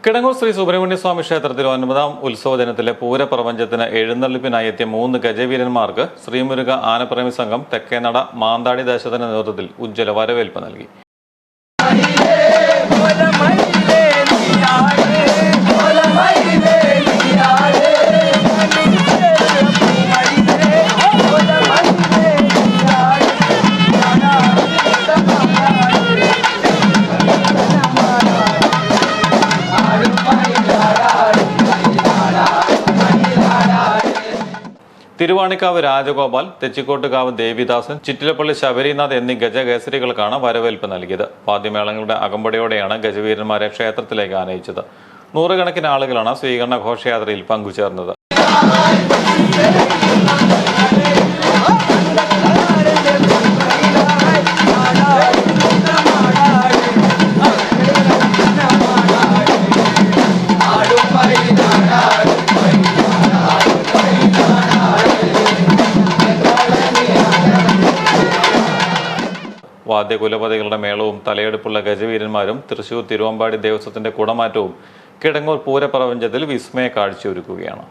കിടങ്ങൂർ ശ്രീ സുബ്രഹ്മണ്യസ്വാമി ക്ഷേത്രത്തിൽ 9ാം ഉത്സവ ദിനത്തിലെ പൂരപ്രപഞ്ചത്തിന് എഴുന്നള്ളിപ്പിനായി എത്തിയ 3 ഗജവീരന്മാർക്ക് ശ്രീമുരുക ആനപ്രേമി സംഘം തെക്കേനട മാന്താടി ദേശത്തിന്റെ നേതൃത്വത്തിൽ ഉജ്ജ്വല വരവേൽപ്പ് നൽകി. തിരുവാണിക്കാവ് രാജഗോപാൽ, തെച്ചിക്കോട്ടുകാവ് ദേവിദാസൻ, ചിറ്റിലപ്പള്ളി ശബരിനാഥ് എന്നീ ഗജകേസരികൾക്കാണ് വരവേൽപ്പ് നൽകിയത്. വാദ്യമേളങ്ങളുടെ അകമ്പടിയോടെയാണ് ഗജവീരന്മാരെ ക്ഷേത്രത്തിലേക്ക് ആനയിച്ചത്. നൂറുകണക്കിന് ആളുകളാണ് സ്വീകരണ ഘോഷയാത്രയിൽ പങ്കുചേർന്നത്. വാദ്യകുലപതികളുടെ മേളവും തലയെടുപ്പുള്ള ഗജവീരന്മാരും തൃശൂർ തിരുവമ്പാടി ദേവസ്വത്തിന്റെ കുടമാറ്റവും കിടങ്ങൂർ പൂരപ്രപഞ്ചത്തിൽ വിസ്മയ കാഴ്ചയൊരുക്കുകയാണ്.